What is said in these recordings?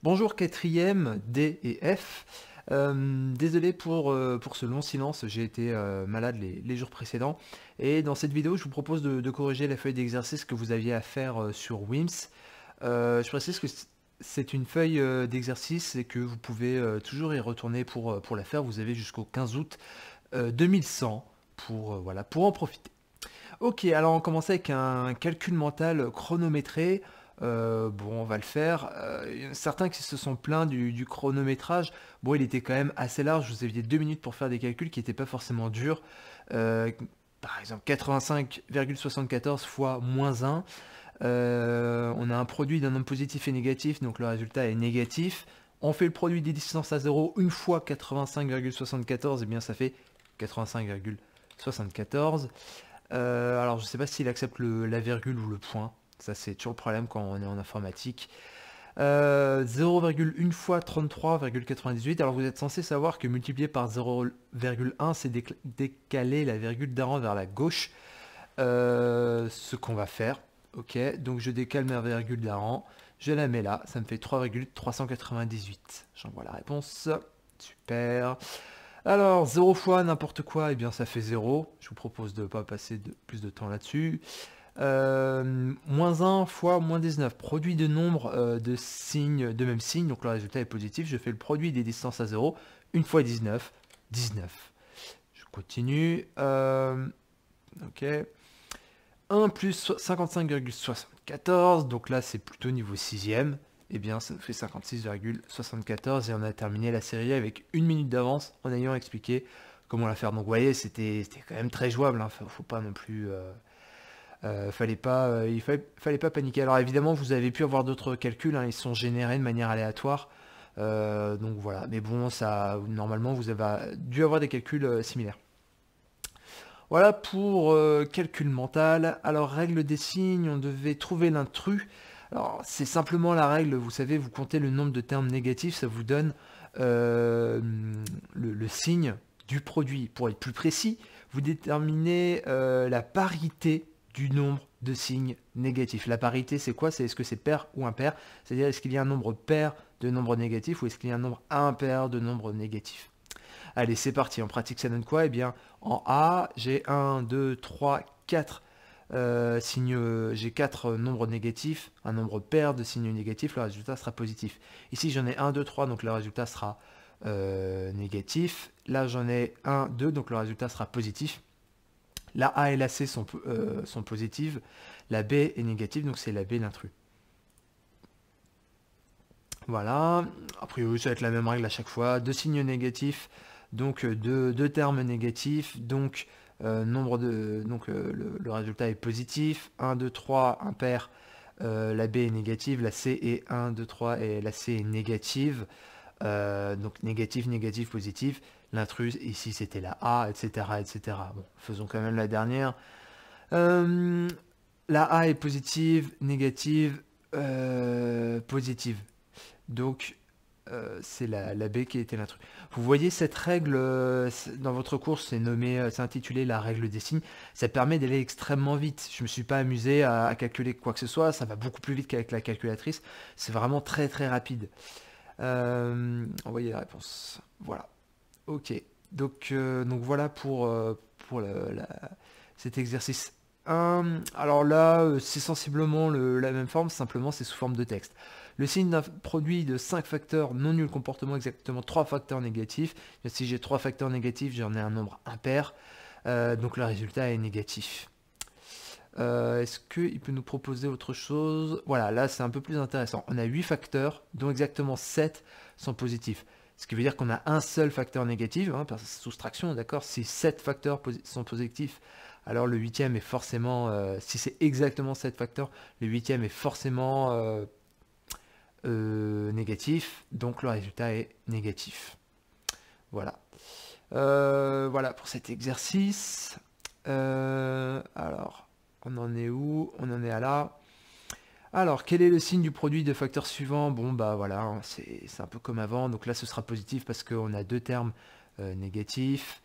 Bonjour quatrième, D et F. Désolé pour ce long silence, j'ai été malade les jours précédents. Et dans cette vidéo, je vous propose de corriger la feuille d'exercice que vous aviez à faire sur WIMS. Je précise que c'est une feuille d'exercice et que vous pouvez toujours y retourner pour la faire. Vous avez jusqu'au 15 août 2100 voilà, pour en profiter. Ok, alors on commence avec un calcul mental chronométré. Bon, on va le faire. Il y en a certains qui se sont plaints du chronométrage. Bon, il était quand même assez large. Vous aviez 2 minutes pour faire des calculs qui n'étaient pas forcément durs. Euh, Par exemple, 85,74 fois moins 1. On a un produit d'un nombre positif et négatif, donc le résultat est négatif. On fait le produit des distances à 0 une fois 85,74, et bien ça fait 85,74. Alors je sais pas s'il accepte la virgule ou le point. Ça c'est toujours le problème quand on est en informatique. 0,1 fois 33,98. Alors vous êtes censé savoir que multiplié par 0,1 c'est décaler la virgule d'un rang vers la gauche. Ce qu'on va faire. Ok, donc je décale ma virgule d'un rang. Je la mets là. Ça me fait 3,398. J'envoie la réponse. Super. Alors, 0 fois n'importe quoi, eh bien ça fait 0. Je vous propose de ne pas passer plus de temps là-dessus. Moins 1 fois moins 19. Produit de nombres de signes de même signe, donc le résultat est positif. Je fais le produit des distances à 0. Une fois 19, 19. Je continue. Ok. 1 plus 55,74. Donc là, c'est plutôt niveau 6ème. Eh bien, ça nous fait 56,74 et on a terminé la série avec 1 minute d'avance en ayant expliqué comment la faire. Donc, vous voyez, c'était quand même très jouable. Hein. Faut pas non plus. Fallait pas paniquer. Alors, évidemment, vous avez pu avoir d'autres calculs. Hein, ils sont générés de manière aléatoire. Donc voilà. Mais bon, ça, normalement, vous avez dû avoir des calculs similaires. Voilà pour calcul mental. Alors, règle des signes, on devait trouver l'intrus. Alors, c'est simplement la règle, vous savez, vous comptez le nombre de termes négatifs, ça vous donne euh, le signe du produit. Pour être plus précis, vous déterminez la parité du nombre de signes négatifs. La parité, c'est quoi? C'est est-ce que c'est pair ou impair? C'est-à-dire, est-ce qu'il y a un nombre pair de nombres négatifs ou est-ce qu'il y a un nombre impair de nombres négatifs? Allez, c'est parti. En pratique, ça donne quoi? Eh bien, en A, j'ai 1, 2, 3, 4 signes, j'ai 4 nombres négatifs, un nombre pair de signes négatifs, le résultat sera positif. Ici, j'en ai 1, 2, 3, donc le résultat sera négatif. Là, j'en ai 1, 2, donc le résultat sera positif. La A et la C sont positives. La B est négative, donc c'est la B l'intrus. Voilà. A priori, ça va être la même règle à chaque fois. Deux signes négatifs, donc deux termes négatifs, donc le résultat est positif. 1, 2, 3, impair, la B est négative, la C est 1, 2, 3 et la C est négative. Donc négatif, négatif, positif. L'intrus, ici c'était la A, etc., etc. Bon, faisons quand même la dernière. Euh, la A est positive, négative, positive. Donc, c'est la B qui a été l'intrus. Vous voyez cette règle dans votre course, c'est intitulé la règle des signes. Ça permet d'aller extrêmement vite. Je me suis pas amusé à calculer quoi que ce soit. Ça va beaucoup plus vite qu'avec la calculatrice. C'est vraiment très très rapide. Envoyez la réponse. Voilà. Ok. Donc voilà pour cet exercice 1. Alors là, c'est sensiblement la même forme, simplement c'est sous forme de texte. Le signe d'un produit de 5 facteurs non nul comportement exactement 3 facteurs négatifs. Si j'ai 3 facteurs négatifs, j'en ai un nombre impair. Donc le résultat est négatif. Est-ce qu'il peut nous proposer autre chose? Voilà, là c'est un peu plus intéressant. On a 8 facteurs, dont exactement 7 sont positifs. Ce qui veut dire qu'on a un seul facteur négatif, hein, par soustraction, d'accord? Si 7 facteurs sont positifs, alors le huitième est forcément, si c'est exactement 7 facteurs, le huitième est forcément négatif, donc le résultat est négatif. Voilà. Voilà pour cet exercice. Alors, on en est où? On en est à là. Alors, quel est le signe du produit de facteur suivant? Bon, bah voilà, hein, c'est un peu comme avant. Donc là, ce sera positif parce qu'on a deux termes négatifs.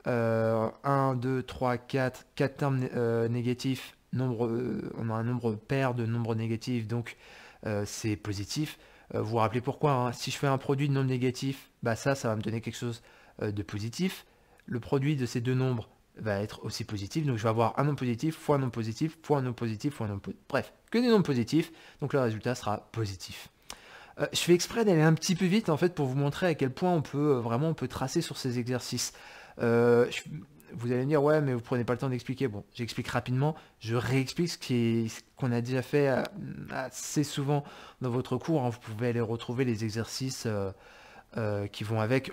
1, 2, 3, 4, 4 termes négatifs. On a un nombre pair de nombres négatifs, donc c'est positif. Vous vous rappelez pourquoi, hein. Si je fais un produit de nombre négatif, bah ça va me donner quelque chose de positif. Le produit de ces deux nombres va être aussi positif, donc je vais avoir un nombre positif, fois un nombre positif, fois un nombre positif, fois un nombre positif. Bref, que des nombres positifs, donc le résultat sera positif. Je fais exprès d'aller un petit peu vite en fait pour vous montrer à quel point on peut vraiment on peut tracer sur ces exercices. Vous allez me dire ouais mais vous prenez pas le temps d'expliquer. Bon, j'explique rapidement, je réexplique ce qu'on a déjà fait assez souvent dans votre cours, hein. Vous pouvez aller retrouver les exercices qui vont avec.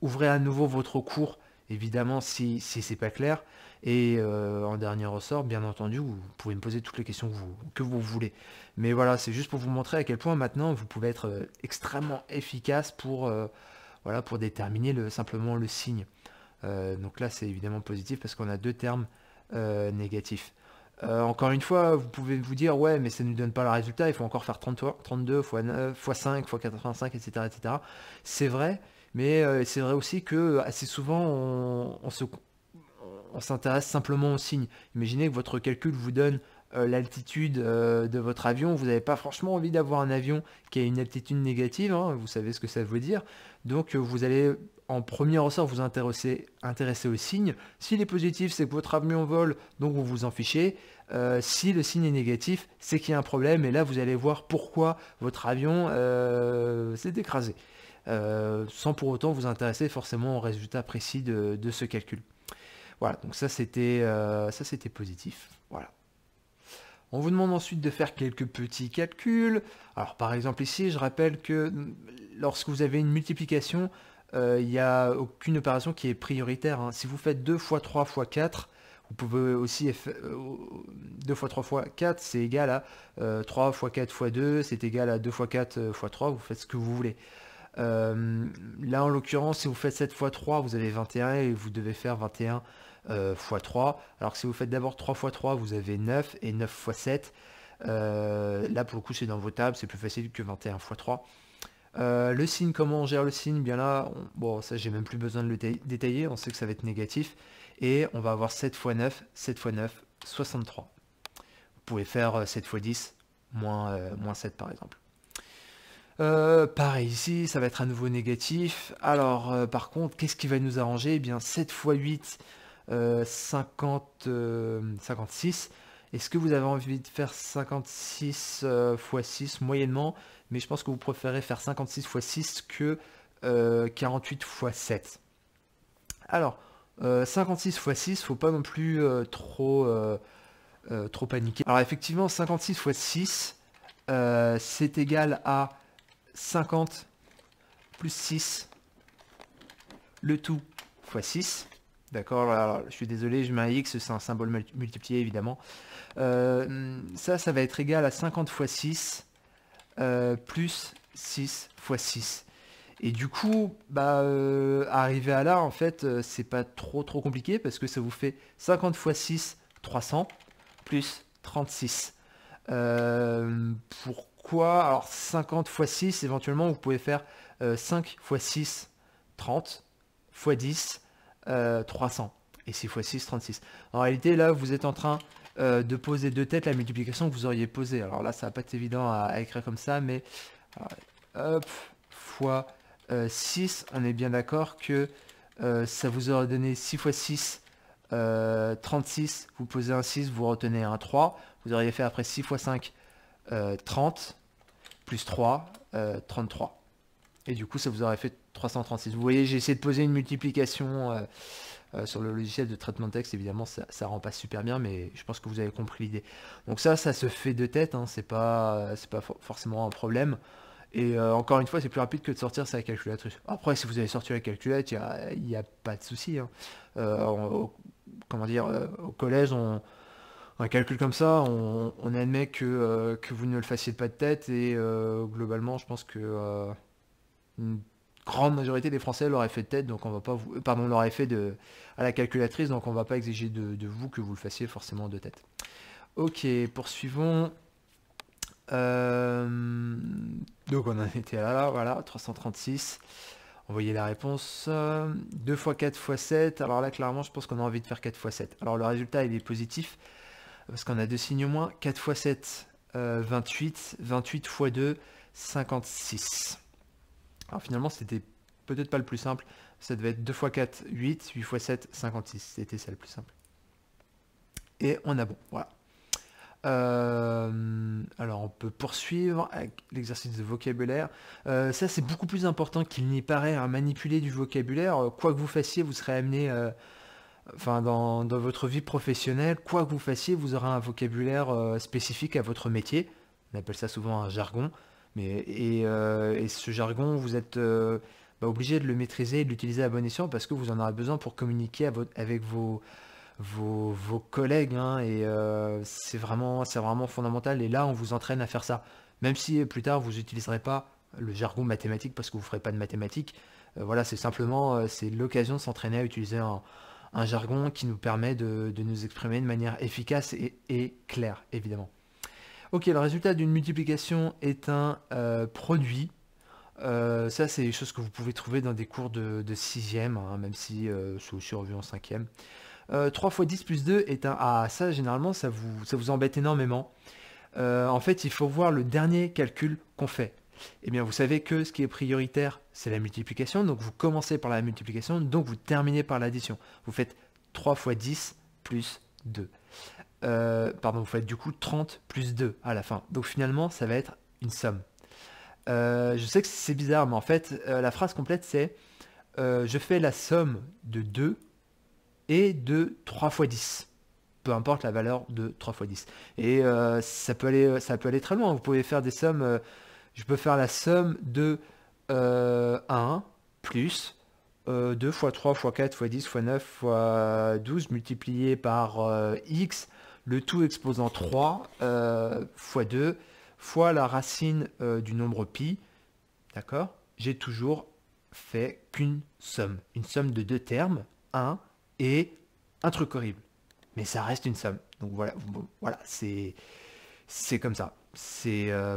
Ouvrez à nouveau votre cours, évidemment, si c'est pas clair. Et en dernier ressort, bien entendu, vous pouvez me poser toutes les questions que vous voulez. Mais voilà, c'est juste pour vous montrer à quel point maintenant vous pouvez être extrêmement efficace voilà, pour déterminer simplement le signe. Donc là, c'est évidemment positif parce qu'on a deux termes négatifs. Encore une fois, vous pouvez vous dire, ouais, mais ça ne nous donne pas le résultat, il faut encore faire 32 fois 9, fois 5, fois 85, etc. etc. C'est vrai, mais c'est vrai aussi que assez souvent, on s'intéresse simplement au signe. Imaginez que votre calcul vous donne l'altitude de votre avion, vous n'avez pas franchement envie d'avoir un avion qui a une altitude négative, hein, vous savez ce que ça veut dire, donc vous allez en premier ressort vous intéresser au signe. S'il est positif, c'est que votre avion vole, donc vous vous en fichez. Si le signe est négatif, c'est qu'il y a un problème, et là vous allez voir pourquoi votre avion s'est écrasé, sans pour autant vous intéresser forcément au résultat précis de ce calcul. Voilà, donc ça c'était positif. Voilà. On vous demande ensuite de faire quelques petits calculs. Alors par exemple ici, je rappelle que lorsque vous avez une multiplication, il n'y a aucune opération qui est prioritaire, hein. Si vous faites 2 fois 3 fois 4, vous pouvez aussi 2 fois 3 fois 4, c'est égal à 3 fois 4 fois 2, c'est égal à 2 fois 4 fois 3, vous faites ce que vous voulez. Là en l'occurrence, si vous faites 7 fois 3, vous avez 21 et vous devez faire 21 fois 3. Alors que si vous faites d'abord 3 fois 3, vous avez 9 et 9 fois 7. Là pour le coup c'est dans vos tables, c'est plus facile que 21 fois 3. Le signe, comment on gère le signe? Bien là, bon ça j'ai même plus besoin de le détailler, on sait que ça va être négatif. Et on va avoir 7 fois 9, 7 fois 9, 63. Vous pouvez faire 7 fois 10, moins 7 par exemple. Pareil ici, ça va être à nouveau négatif. Alors, par contre, qu'est-ce qui va nous arranger? Eh bien, 7 fois 8, 56. Est-ce que vous avez envie de faire 56 fois 6 moyennement? Mais je pense que vous préférez faire 56 fois 6 que 48 fois 7. Alors, 56 fois 6, faut pas non plus trop paniquer. Alors effectivement, 56 fois 6, c'est égal à 50 plus 6, le tout fois 6. D'accord, alors, je suis désolé, je mets un X, c'est un symbole multiplié évidemment. Ça va être égal à 50 fois 6 plus 6 fois 6. Et du coup, arriver à là, en fait, c'est pas trop compliqué parce que ça vous fait 50 fois 6, 300, plus 36. Pourquoi? Alors 50 fois 6, éventuellement, vous pouvez faire 5 fois 6, 30, fois 10, 300. Et 6 fois 6, 36. En réalité, là, vous êtes en train de poser de tête la multiplication que vous auriez posée. Alors là, ça va pas être évident à écrire comme ça, mais hop, fois 6, on est bien d'accord que ça vous aurait donné 6 fois 6, 36, vous posez un 6, vous retenez un 3, vous auriez fait après 6 fois 5, 30, plus 3, 33. Et du coup, ça vous aurait fait 336. Vous voyez, j'ai essayé de poser une multiplication sur le logiciel de traitement de texte. Évidemment, ça rend pas super bien, mais je pense que vous avez compris l'idée. Donc ça se fait de tête, hein, c'est pas forcément un problème. Et encore une fois, c'est plus rapide que de sortir sa calculatrice. Après, si vous avez sorti la calculette, il n'y a pas de souci, hein. Comment dire, au collège, un calcul comme ça, on admet que vous ne le fassiez pas de tête. Et globalement, je pense que une grande majorité des Français l'auraient fait de tête, donc on va pas vous, pardon, l'auraient fait à la calculatrice, donc on va pas exiger de vous que vous le fassiez forcément de tête. Ok, poursuivons. Donc on en était là, voilà, 336. Envoyez la réponse. 2 fois 4 fois 7. Alors là, clairement, je pense qu'on a envie de faire 4 fois 7. Alors le résultat, il est positif, parce qu'on a deux signes au moins. 4 fois 7, 28. 28 fois 2, 56. Alors finalement, c'était peut-être pas le plus simple. Ça devait être 2 x 4, 8, 8 x 7, 56. C'était ça le plus simple. Et on a bon, voilà. Alors on peut poursuivre avec l'exercice de vocabulaire. Ça c'est beaucoup plus important qu'il n'y paraît à manipuler du vocabulaire. Quoi que vous fassiez, vous serez amené, enfin dans votre vie professionnelle, quoi que vous fassiez, vous aurez un vocabulaire spécifique à votre métier. On appelle ça souvent un jargon. Et ce jargon, vous êtes obligé de le maîtriser et de l'utiliser à bon escient parce que vous en aurez besoin pour communiquer avec vos collègues, hein, et c'est vraiment fondamental. Et là, on vous entraîne à faire ça. Même si plus tard, vous n'utiliserez pas le jargon mathématique parce que vous ne ferez pas de mathématiques. Voilà, c'est simplement c'est l'occasion de s'entraîner à utiliser un jargon qui nous permet de nous exprimer de manière efficace et claire, évidemment. Ok, le résultat d'une multiplication est un produit. Ça, c'est des choses que vous pouvez trouver dans des cours de 6e, hein, même si c'est aussi revu en 5e. 3 fois 10 plus 2 est un... Ah, ça, généralement, ça vous embête énormément. En fait, il faut voir le dernier calcul qu'on fait. Eh bien, vous savez que ce qui est prioritaire, c'est la multiplication. Donc, vous commencez par la multiplication, donc vous terminez par l'addition. Vous faites 3 fois 10 plus 2. Pardon, vous faites du coup 30 plus 2 à la fin. Donc, finalement, ça va être une somme. Je sais que c'est bizarre, mais en fait, la phrase complète, c'est je fais la somme de 2 et de 3 fois 10. Peu importe la valeur de 3 fois 10. Et ça peut aller très loin. Vous pouvez faire des sommes. Je peux faire la somme de 1 plus 2 fois 3 fois 4 fois 10 fois 9 fois 12 multiplié par x, le tout exposant 3 fois 2 fois la racine du nombre pi. D'accord? J'ai toujours fait qu'une somme. Une somme de deux termes, 1 et un truc horrible. Mais ça reste une somme. Donc voilà, voilà, c'est comme ça.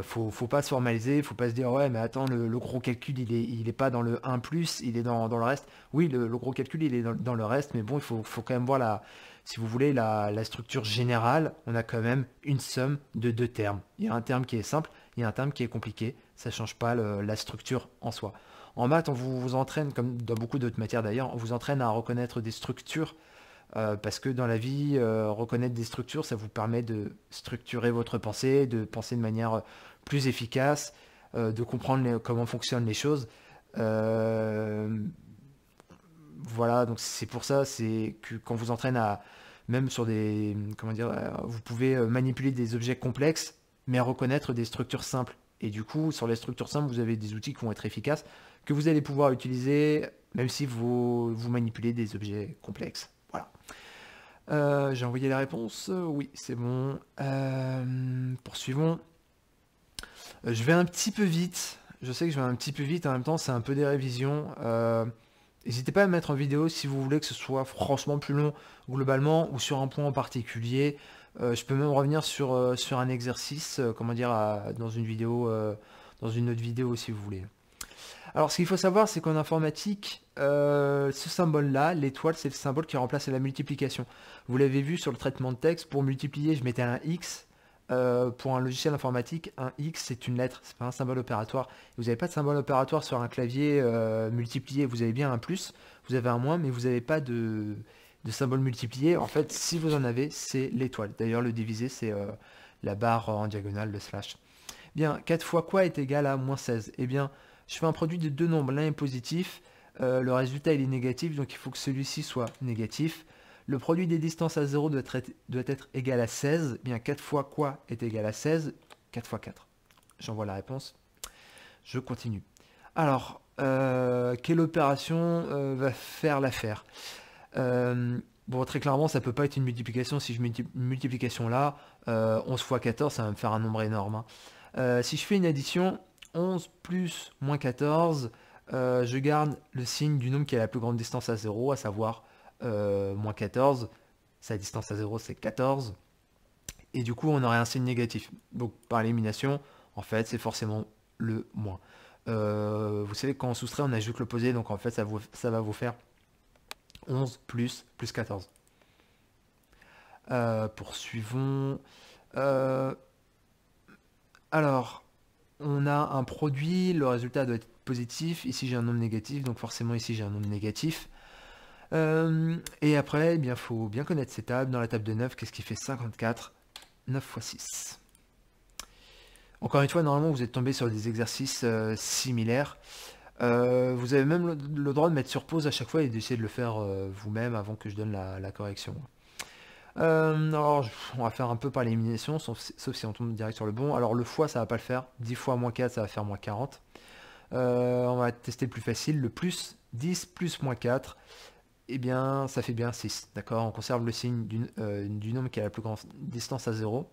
Faut pas se formaliser, faut pas se dire ouais mais attends le gros calcul il est pas dans le 1 plus, il est dans le reste. Oui le gros calcul il est dans le reste, mais bon il faut quand même voir si vous voulez la structure générale. On a quand même une somme de deux termes. Il y a un terme qui est simple, il y a un terme qui est compliqué. Ça change pas la structure en soi. En maths on vous entraîne, comme dans beaucoup d'autres matières d'ailleurs, on vous entraîne à reconnaître des structures. Parce que dans la vie, reconnaître des structures, ça vous permet de structurer votre pensée, de penser de manière plus efficace, de comprendre comment fonctionnent les choses. Euh, voilà, donc c'est pour ça, c'est que quand vous entraîne à, même sur des, comment dire, vous pouvez manipuler des objets complexes, mais reconnaître des structures simples. Et du coup, sur les structures simples, vous avez des outils qui vont être efficaces, que vous allez pouvoir utiliser, même si vous manipulez des objets complexes. Voilà. J'ai envoyé la réponse. Oui, c'est bon. Poursuivons. Je vais un petit peu vite. Je sais que je vais un petit peu vite. En même temps, c'est un peu des révisions. N'hésitez pas à me mettre en vidéo si vous voulez que ce soit franchement plus long globalement ou sur un point en particulier. Je peux même revenir sur un exercice, comment dire, dans une vidéo, dans une autre vidéo si vous voulez. Alors, ce qu'il faut savoir, c'est qu'en informatique, ce symbole-là, l'étoile, c'est le symbole qui remplace la multiplication. Vous l'avez vu sur le traitement de texte, pour multiplier, je mettais un X. Pour un logiciel informatique, un X, c'est une lettre, c'est pas un symbole opératoire. Vous n'avez pas de symbole opératoire sur un clavier multiplié, vous avez bien un plus, vous avez un moins, mais vous n'avez pas de symbole multiplié. En fait, si vous en avez, c'est l'étoile. D'ailleurs, le divisé, c'est la barre en diagonale, le slash. Bien, 4 fois quoi est égal à moins 16? Eh bien, je fais un produit de deux nombres, l'un est positif, le résultat il est négatif, donc il faut que celui-ci soit négatif. Le produit des distances à 0 doit être égal à 16. Bien, 4 fois quoi est égal à 16? 4 fois 4. J'envoie la réponse. Je continue. Alors, quelle opération va faire l'affaire? Bon, très clairement, ça peut pas être une multiplication. Si je mets une multiplication là, 11 fois 14, ça va me faire un nombre énorme, hein. Si je fais une addition, 11 plus moins 14, je garde le signe du nombre qui a la plus grande distance à 0, à savoir moins 14. Sa distance à 0, c'est 14. Et du coup, on aurait un signe négatif. Donc, par élimination, en fait, c'est forcément le moins. Vous savez, quand on soustrait, on ajoute l'opposé. Donc, en fait, ça va vous faire 11 plus 14. Poursuivons. Alors, on a un produit, le résultat doit être positif. Ici, j'ai un nombre négatif, donc forcément, ici, j'ai un nombre négatif. Et après, eh bien, faut bien connaître ces tables. Dans la table de 9, qu'est-ce qui fait 54? 9 fois 6. Encore une fois, normalement, vous êtes tombé sur des exercices similaires. Vous avez même le droit de mettre sur pause à chaque fois et d'essayer de le faire vous-même avant que je donne la correction. Alors, on va faire un peu par élimination, sauf si on tombe direct sur le bon. Alors, le fois, ça va pas le faire. 10 fois moins 4, ça va faire moins 40. On va tester le plus facile. Le plus 10 plus moins 4, eh bien, ça fait bien 6. D'accord? On conserve le signe du nombre qui a la plus grande distance à 0.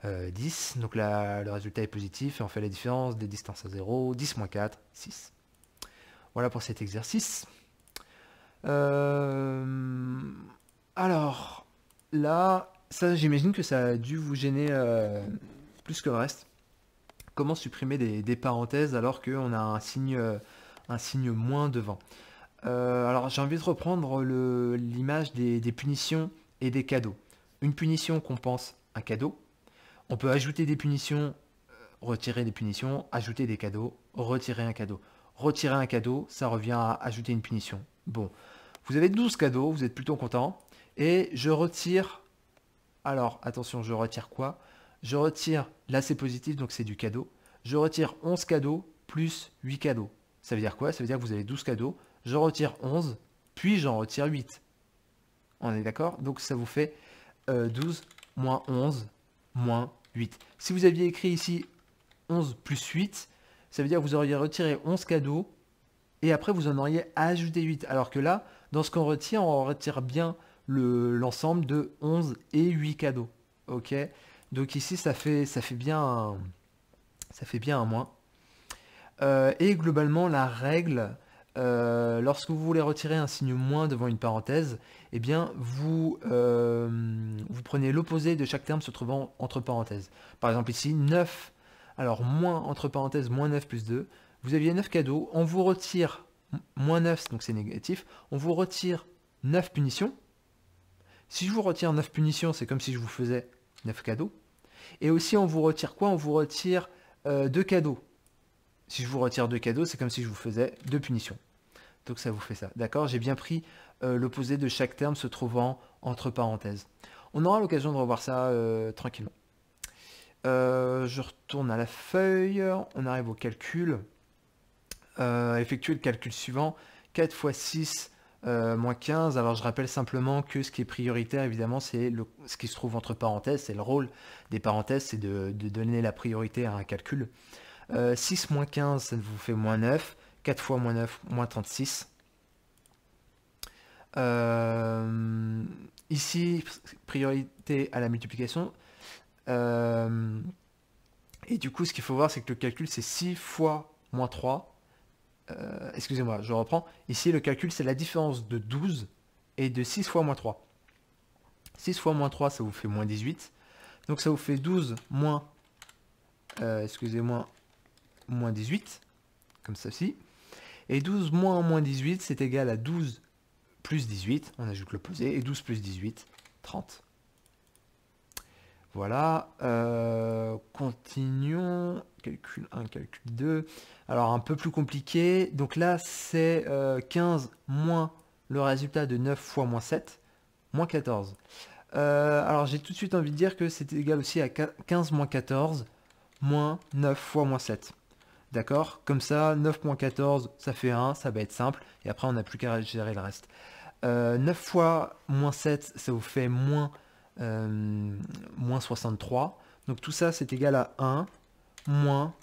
10. Donc là, le résultat est positif et on fait la différence des distances à 0. 10 moins 4, 6. Voilà pour cet exercice. Alors, là, ça, j'imagine que ça a dû vous gêner plus que le reste. Comment supprimer des parenthèses alors qu'on a un signe moins devant? Alors, j'ai envie de reprendre l'image des punitions et des cadeaux. Une punition compense un cadeau. On peut ajouter des punitions, retirer des punitions, ajouter des cadeaux, retirer un cadeau. Retirer un cadeau, ça revient à ajouter une punition. Bon, vous avez 12 cadeaux, vous êtes plutôt content. Et je retire... Alors, attention, je retire quoi? Je retire... Là, c'est positif, donc c'est du cadeau. Je retire 11 cadeaux plus 8 cadeaux. Ça veut dire quoi? Ça veut dire que vous avez 12 cadeaux. Je retire 11, puis j'en retire 8. On est d'accord? Donc, ça vous fait 12 moins 11 moins 8. Si vous aviez écrit ici 11 plus 8, ça veut dire que vous auriez retiré 11 cadeaux et après vous en auriez ajouté 8. Alors que là, dans ce qu'on retire, on retire bien l'ensemble de 11 et 8 cadeaux. Ok? Donc ici, ça fait bien un moins. Et globalement, la règle, lorsque vous voulez retirer un signe moins devant une parenthèse, eh bien, vous prenez l'opposé de chaque terme se trouvant entre parenthèses. Par exemple ici, 9, alors moins entre parenthèses, moins 9 plus 2. Vous aviez 9 cadeaux, on vous retire moins 9, donc c'est négatif, on vous retire 9 punitions. Si je vous retire 9 punitions, c'est comme si je vous faisais 9 cadeaux. Et aussi, on vous retire quoi? On vous retire 2 cadeaux. Si je vous retire 2 cadeaux, c'est comme si je vous faisais 2 punitions. Donc ça vous fait ça. D'accord? J'ai bien pris l'opposé de chaque terme se trouvant entre parenthèses. On aura l'occasion de revoir ça tranquillement. Je retourne à la feuille. On arrive au calcul. Effectuer le calcul suivant. 4 fois 6 moins 15. Alors je rappelle simplement que ce qui est prioritaire, évidemment, c'est ce qui se trouve entre parenthèses. C'est le rôle des parenthèses, c'est de donner la priorité à un calcul. 6 moins 15, ça vous fait moins 9. 4 fois moins 9, moins 36. Ici, priorité à la multiplication. Et du coup, ce qu'il faut voir, c'est que le calcul, c'est 6 fois moins 3. Excusez-moi, je reprends. Ici, le calcul, c'est la différence de 12 et de 6 fois moins 3. 6 fois moins 3, ça vous fait moins 18. Donc, ça vous fait 12 moins... excusez-moi, moins 18. Comme ceci. Et 12 moins 18, c'est égal à 12 plus 18. On ajoute l'opposé. Et 12 plus 18, 30. Voilà. Continuons. Calcul 1, calcul 2. Alors, un peu plus compliqué. Donc là, c'est 15 moins le résultat de 9 fois moins 7, moins 14. Alors, j'ai tout de suite envie de dire que c'est égal aussi à 15 moins 14, moins 9 fois moins 7. D'accord? Comme ça, 9 moins 14, ça fait 1, ça va être simple. Et après, on n'a plus qu'à gérer le reste. 9 fois moins 7, ça vous fait moins 63. Donc tout ça, c'est égal à 1 moins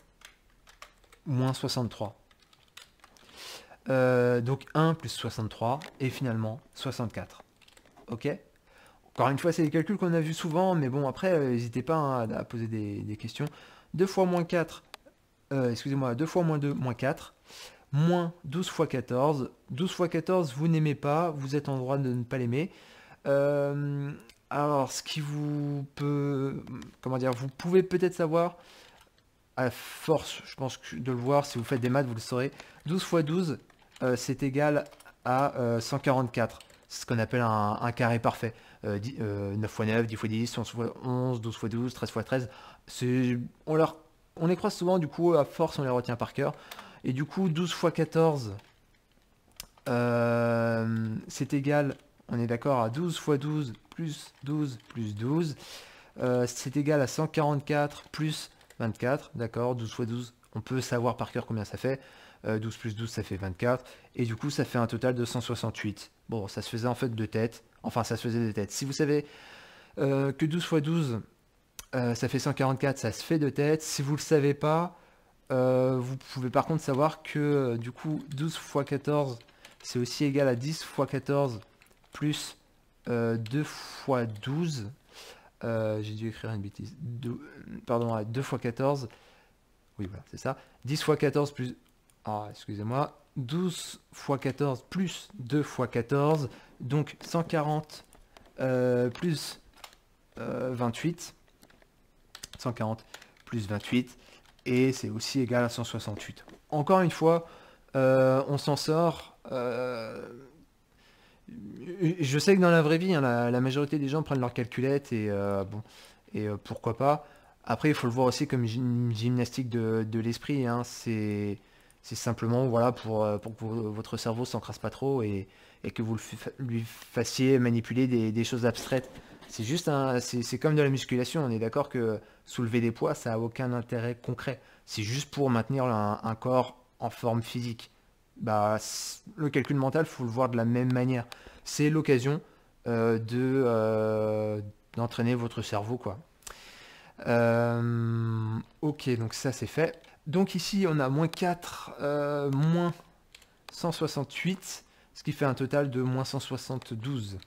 63. Donc 1 plus 63 et finalement 64. Ok? Encore une fois, c'est des calculs qu'on a vus souvent, mais bon, après, n'hésitez pas hein, à poser des questions. 2 fois moins 4, excusez-moi, 2 fois moins 2, moins 4, moins 12 fois 14. 12 fois 14, vous n'aimez pas, vous êtes en droit de ne pas l'aimer. Alors, ce qui vous peut... Comment dire? Vous pouvez peut-être savoir, à force, je pense, de le voir, si vous faites des maths, vous le saurez. 12 fois 12, c'est égal à 144. C'est ce qu'on appelle un carré parfait. 9 fois 9, 10 fois 10, 11 fois 11, 12 fois 12, 13 fois 13. On on les croise souvent, du coup, à force, on les retient par cœur. Et du coup, 12 fois 14, c'est égal, on est d'accord, à 12 fois 12 plus 12 plus 12. C'est égal à 144 plus 24, d'accord, 12 fois 12, on peut savoir par cœur combien ça fait. 12 plus 12, ça fait 24. Et du coup, ça fait un total de 168. Bon, ça se faisait en fait de tête. Enfin, ça se faisait de tête. Si vous savez que 12 fois 12, ça fait 144, ça se fait de tête. Si vous ne le savez pas, vous pouvez par contre savoir que du coup, 12 fois 14, c'est aussi égal à 10 fois 14 plus 2 fois 12. J'ai dû écrire une bêtise. Pardon, 2 fois 14. Oui, voilà, c'est ça. 10 fois 14 plus... Ah, excusez-moi. 12 fois 14 plus 2 fois 14. Donc 140 plus 28. 140 plus 28. Et c'est aussi égal à 168. Encore une fois, on s'en sort. Je sais que dans la vraie vie, hein, la majorité des gens prennent leur calculette et bon, et pourquoi pas. Après, il faut le voir aussi comme une gymnastique de l'esprit, hein. C'est simplement voilà pour que votre cerveau s'encrasse pas trop et que vous lui fassiez manipuler des choses abstraites. C'est juste c'est comme de la musculation. On est d'accord que soulever des poids, ça a aucun intérêt concret. C'est juste pour maintenir un corps en forme physique. Bah, le calcul mental, faut le voir de la même manière. C'est l'occasion d'entraîner votre cerveau, quoi. Ok, donc ça c'est fait. Donc ici, on a moins 4, moins 168, ce qui fait un total de moins 172.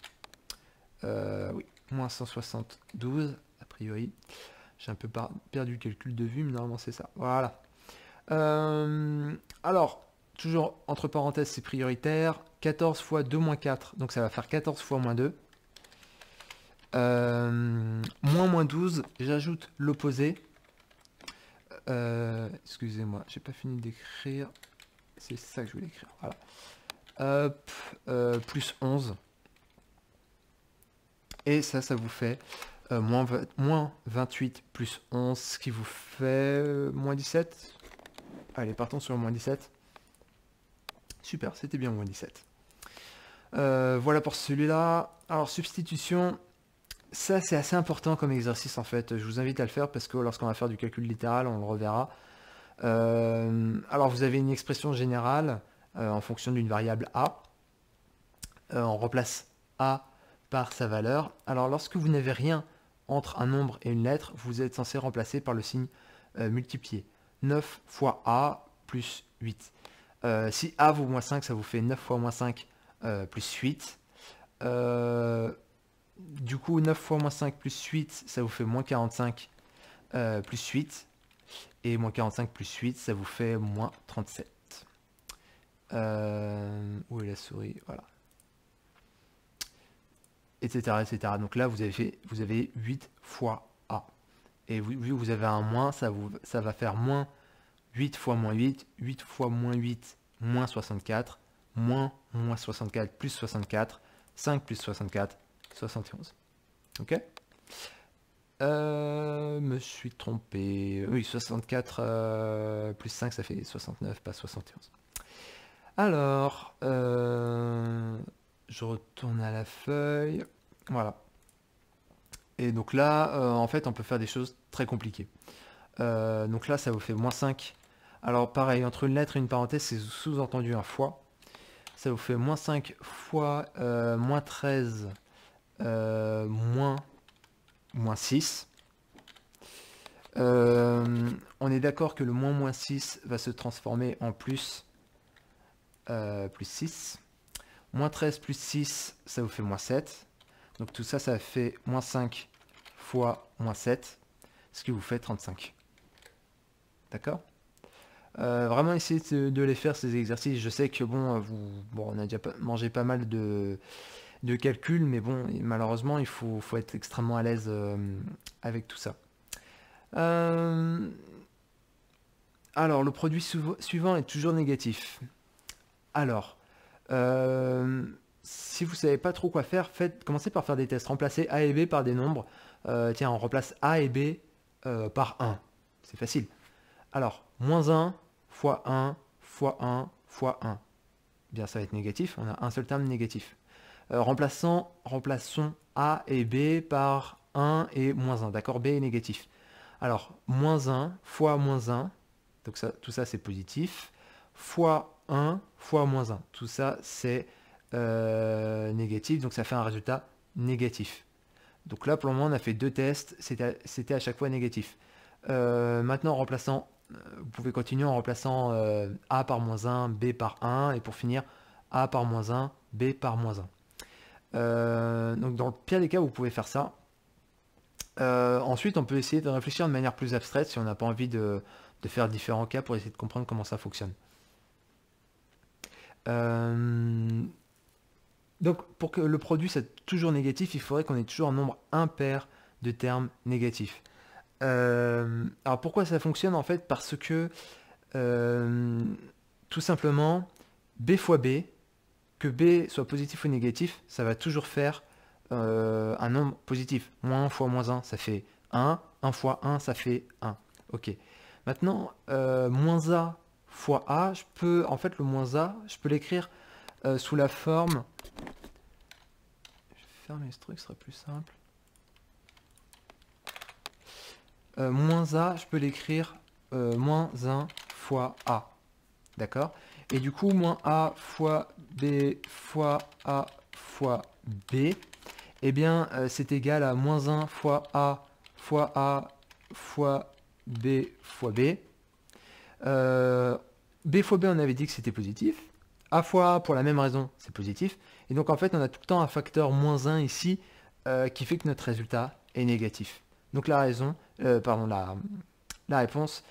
Oui, moins 172, a priori. J'ai un peu perdu le calcul de vue, mais normalement c'est ça. Voilà. Alors, toujours entre parenthèses, c'est prioritaire. 14 fois 2 moins 4, donc ça va faire 14 fois moins 2. Moins 12, j'ajoute l'opposé. Excusez-moi, j'ai pas fini d'écrire. C'est ça que je voulais écrire. Voilà. Hop, plus 11. Et ça vous fait moins 28 plus 11, ce qui vous fait moins 17. Allez, partons sur moins 17. Super, c'était bien moins 17. Voilà pour celui-là. Alors, substitution, ça c'est assez important comme exercice en fait. Je vous invite à le faire parce que lorsqu'on va faire du calcul littéral, on le reverra. Alors, vous avez une expression générale en fonction d'une variable a. On remplace a par sa valeur. Alors, lorsque vous n'avez rien entre un nombre et une lettre, vous êtes censé remplacer par le signe multiplié. 9 fois a plus 8. Si a vaut moins 5, ça vous fait 9 fois moins 5 plus 8. Du coup, 9 fois moins 5 plus 8, ça vous fait moins 45 plus 8. Et moins 45 plus 8, ça vous fait moins 37. Où est la souris? Voilà. Etc, etc. Donc là, vous avez 8 fois A. Et vu que vous avez un moins, ça va faire moins 8 fois moins 8, 8 fois moins 8, moins 64, moins 64 plus 64, 5 plus 64, 71. Ok? Me suis trompé. Oui, 64 plus 5, ça fait 69, pas 71. Alors, je retourne à la feuille. Voilà. Et donc là, en fait, on peut faire des choses très compliquées. Donc là, ça vous fait moins 5. Alors pareil, entre une lettre et une parenthèse, c'est sous-entendu un fois. Ça vous fait moins 5 fois moins 13 moins 6. On est d'accord que le moins 6 va se transformer en plus 6. Moins 13 plus 6, ça vous fait moins 7. Donc tout ça, ça fait moins 5 fois moins 7, ce qui vous fait 35. D'accord? Vraiment essayer de les faire, ces exercices. Je sais que bon, on a déjà mangé pas mal de calculs, mais bon, malheureusement, il faut être extrêmement à l'aise avec tout ça. Alors, le produit suivant est toujours négatif. Alors, si vous savez pas trop quoi faire, commencez par faire des tests. Remplacez A et B par des nombres. Tiens, on remplace A et B par 1. C'est facile. Alors, moins 1 fois 1 fois 1 fois 1. Bien, ça va être négatif, on a un seul terme négatif. Remplaçons A et B par 1 et moins 1, d'accord? B est négatif. Alors, moins 1 fois moins 1, donc ça, tout ça c'est positif, fois 1 fois moins 1, tout ça c'est négatif, donc ça fait un résultat négatif. Donc là, pour le moment, on a fait deux tests, c'était à chaque fois négatif. Maintenant, en remplaçant, vous pouvez continuer en remplaçant A par moins 1, B par 1, et pour finir, A par moins 1, B par moins 1. Donc dans le pire des cas, vous pouvez faire ça. Ensuite, on peut essayer de réfléchir de manière plus abstraite si on n'a pas envie de faire différents cas pour essayer de comprendre comment ça fonctionne. Donc pour que le produit soit toujours négatif, il faudrait qu'on ait toujours un nombre impair de termes négatifs. Alors pourquoi ça fonctionne en fait? Parce que tout simplement, B fois B, que B soit positif ou négatif, ça va toujours faire un nombre positif. Moins 1 fois moins 1, ça fait 1. 1 fois 1, ça fait 1. Ok. Maintenant, moins A fois A, je peux, en fait, le moins A, je peux l'écrire sous la forme... Je vais fermer ce truc, ce sera plus simple. Moins A, je peux l'écrire moins 1 fois A. D'accord? Et du coup, moins A fois B fois A fois B, eh bien, c'est égal à moins 1 fois A fois B fois B. B fois B, on avait dit que c'était positif. A fois A, pour la même raison, c'est positif. Et donc, en fait, on a tout le temps un facteur moins 1 ici qui fait que notre résultat est négatif. Donc, la raison, pardon, la réponse,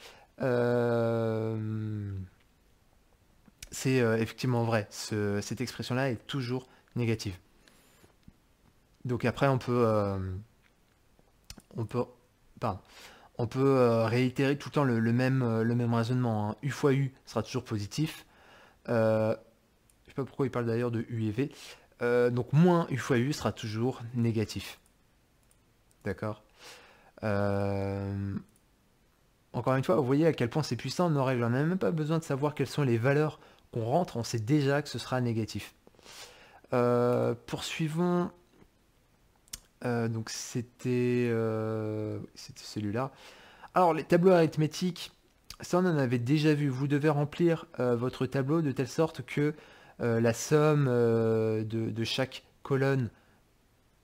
c'est effectivement vrai. Cette expression-là est toujours négative. Donc après, on peut, pardon, on peut réitérer tout le temps le même raisonnement, hein. U fois U sera toujours positif. Je ne sais pas pourquoi il parle d'ailleurs de U et V. Donc moins U fois U sera toujours négatif. D'accord? Encore une fois, vous voyez à quel point c'est puissant nos règles. On n'a même pas besoin de savoir quelles sont les valeurs qu'on rentre. On sait déjà que ce sera négatif. Poursuivons. Donc c'était celui-là. Alors les tableaux arithmétiques, ça on en avait déjà vu. Vous devez remplir votre tableau de telle sorte que la somme de chaque colonne,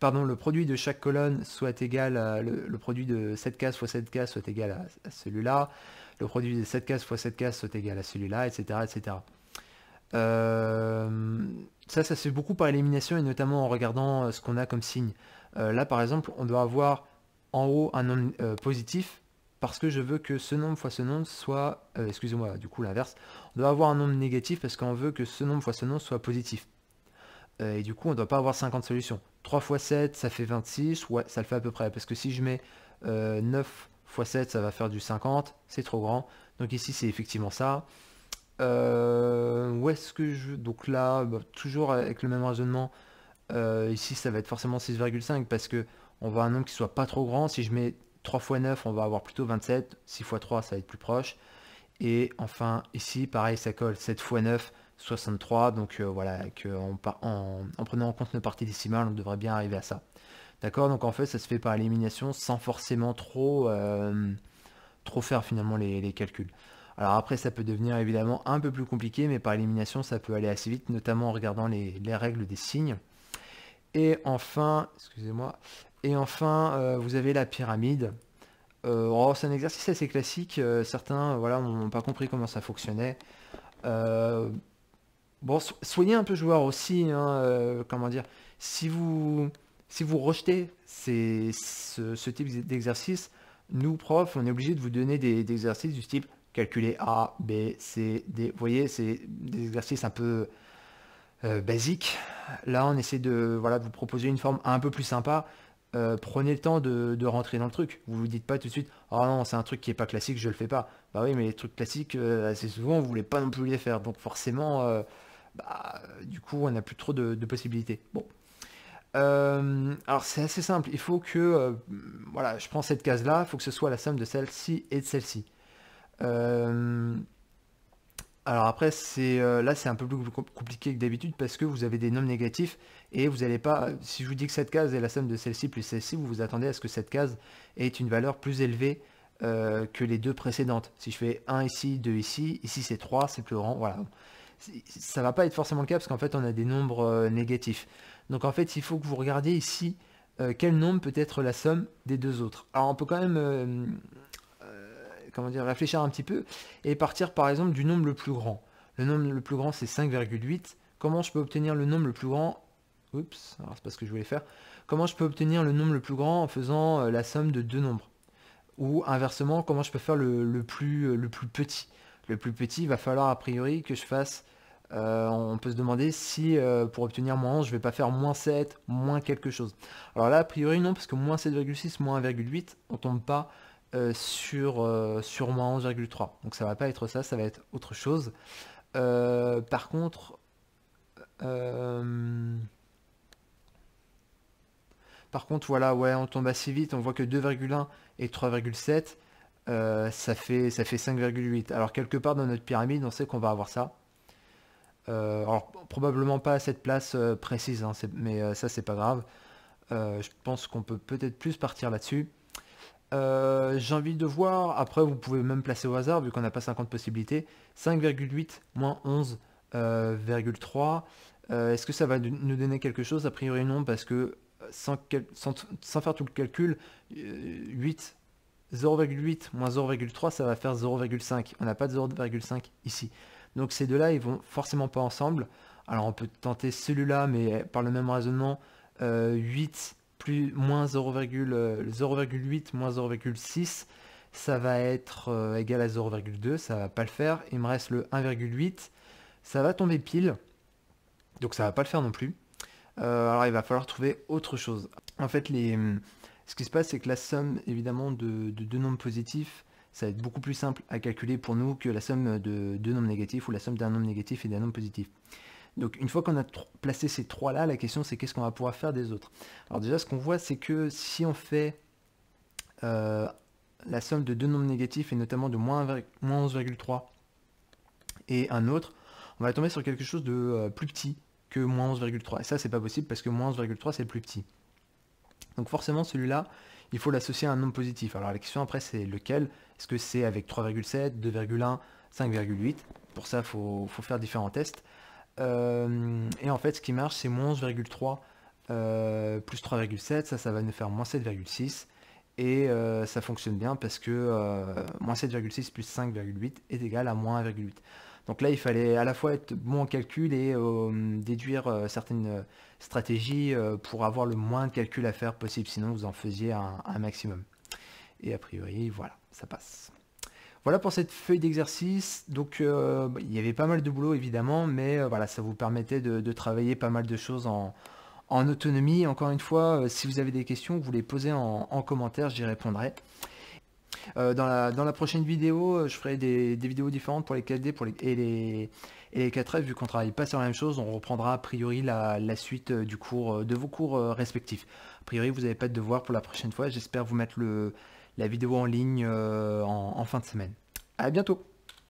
pardon, le produit de chaque colonne soit égal à le produit de 7 cases fois 7 cases soit égal à celui-là, le produit de 7 cases fois 7 cases soit égal à celui-là, etc. etc. Ça se fait beaucoup par élimination et notamment en regardant ce qu'on a comme signe. Là, par exemple, on doit avoir en haut un nombre positif parce que je veux que ce nombre fois ce nombre soit... excusez-moi, du coup l'inverse. On doit avoir un nombre négatif parce qu'on veut que ce nombre fois ce nombre soit positif. Et du coup, on ne doit pas avoir 50 solutions. 3 fois 7, ça fait 26. Ouais, ça le fait à peu près. Parce que si je mets 9 fois 7, ça va faire du 50. C'est trop grand. Donc ici, c'est effectivement ça. Où est-ce que je... Donc là, bah, toujours avec le même raisonnement, ici ça va être forcément 6,5 parce que on va un nombre qui soit pas trop grand. Si je mets 3 fois 9, on va avoir plutôt 27. 6 fois 3, ça va être plus proche. Et enfin, ici, pareil, ça colle. 7 fois 9, 63. Donc voilà, en prenant en compte nos parties décimales, on devrait bien arriver à ça. D'accord? Donc en fait, ça se fait par élimination sans forcément trop faire finalement les calculs. Alors après, ça peut devenir évidemment un peu plus compliqué, mais par élimination, ça peut aller assez vite, notamment en regardant les règles des signes. Et enfin, excusez-moi, vous avez la pyramide. C'est un exercice assez classique. Certains, voilà, n'ont pas compris comment ça fonctionnait. Bon, soyez un peu joueur aussi, hein, comment dire. Si vous rejetez ce type d'exercice, nous, profs, on est obligé de vous donner des exercices du type calculer A, B, C, D. Vous voyez, c'est des exercices un peu basiques. Là, on essaie de vous proposer une forme un peu plus sympa. Prenez le temps de rentrer dans le truc. Vous vous dites pas tout de suite, oh non, c'est un truc qui est pas classique, je le fais pas. Bah oui, mais les trucs classiques, assez souvent, vous voulez pas non plus les faire. Donc forcément, du coup, on n'a plus trop de possibilités. Bon. Alors c'est assez simple. Il faut que, voilà, je prends cette case-là, il faut que ce soit la somme de celle-ci et de celle-ci. Alors après, là, c'est un peu plus compliqué que d'habitude parce que vous avez des nombres négatifs et vous n'allez pas, si je vous dis que cette case est la somme de celle-ci plus celle-ci, vous vous attendez à ce que cette case ait une valeur plus élevée que les deux précédentes. Si je fais 1 ici, 2 ici, ici c'est 3, c'est plus grand, voilà. Ça va pas être forcément le cas parce qu'en fait, on a des nombres négatifs. Donc en fait, il faut que vous regardiez ici quel nombre peut être la somme des deux autres. Alors on peut quand même comment dire, réfléchir un petit peu et partir par exemple du nombre le plus grand. Le nombre le plus grand c'est 5,8. Comment je peux obtenir le nombre le plus grand? Oups, alors c'est pas ce que je voulais faire. Comment je peux obtenir le nombre le plus grand en faisant la somme de deux nombres? Ou inversement, comment je peux faire le plus petit? Le plus petit, il va falloir a priori que je fasse... on peut se demander si pour obtenir moins 11, je vais pas faire moins 7, moins quelque chose. Alors là, a priori non, parce que moins 7,6, moins 1,8, on tombe pas sur moins 11,3. Donc ça va pas être ça, ça va être autre chose. Par contre, euh, voilà, ouais, on tombe assez vite. On voit que 2,1 et 3,7, ça fait 5,8. Alors quelque part dans notre pyramide, on sait qu'on va avoir ça. Alors probablement pas à cette place précise, hein, mais ça c'est pas grave. Je pense qu'on peut peut-être plus partir là-dessus. J'ai envie de voir, après vous pouvez même placer au hasard vu qu'on n'a pas 50 possibilités. 5,8 moins 11,3. Est-ce que ça va nous donner quelque chose? A priori non, parce que sans faire tout le calcul, 0,8 moins 0,3 ça va faire 0,5. On n'a pas de 0,5 ici. Donc ces deux-là, ils vont forcément pas ensemble. Alors on peut tenter celui-là, mais par le même raisonnement, 8 plus moins 0,8 moins 0,6, ça va être égal à 0,2, ça va pas le faire. Il me reste le 1,8, ça va tomber pile, donc ça va pas le faire non plus. Alors il va falloir trouver autre chose. En fait, ce qui se passe, c'est que la somme évidemment de deux nombres positifs, ça va être beaucoup plus simple à calculer pour nous que la somme de deux nombres négatifs ou la somme d'un nombre négatif et d'un nombre positif. Donc une fois qu'on a placé ces trois-là, la question c'est qu'est-ce qu'on va pouvoir faire des autres. Alors déjà ce qu'on voit c'est que si on fait la somme de deux nombres négatifs et notamment de moins 11,3 et un autre, on va tomber sur quelque chose de plus petit que moins 11,3. Et ça c'est pas possible parce que moins 11,3 c'est le plus petit. Donc forcément celui-là, il faut l'associer à un nombre positif. Alors la question après c'est lequel? Est-ce que c'est avec 3,7, 2,1, 5,8? Pour ça il faut faire différents tests. Et en fait, ce qui marche, c'est moins 11,3 plus 3,7. Ça va nous faire moins 7,6. Et ça fonctionne bien parce que moins 7,6 plus 5,8 est égal à moins 1,8. Donc là, il fallait à la fois être bon en calcul et déduire certaines stratégies pour avoir le moins de calculs à faire possible. Sinon, vous en faisiez un maximum. Et a priori, voilà, ça passe. Voilà pour cette feuille d'exercice. Donc il y avait pas mal de boulot évidemment, mais voilà, ça vous permettait de travailler pas mal de choses en autonomie. Encore une fois, si vous avez des questions, vous les posez en commentaire, j'y répondrai. Dans la prochaine vidéo, je ferai des vidéos différentes pour les 4D et les 4F, vu qu'on ne travaille pas sur la même chose. On reprendra a priori la suite du cours, de vos cours respectifs. A priori, vous n'avez pas de devoir pour la prochaine fois. J'espère vous mettre la vidéo en ligne en fin de semaine. À bientôt!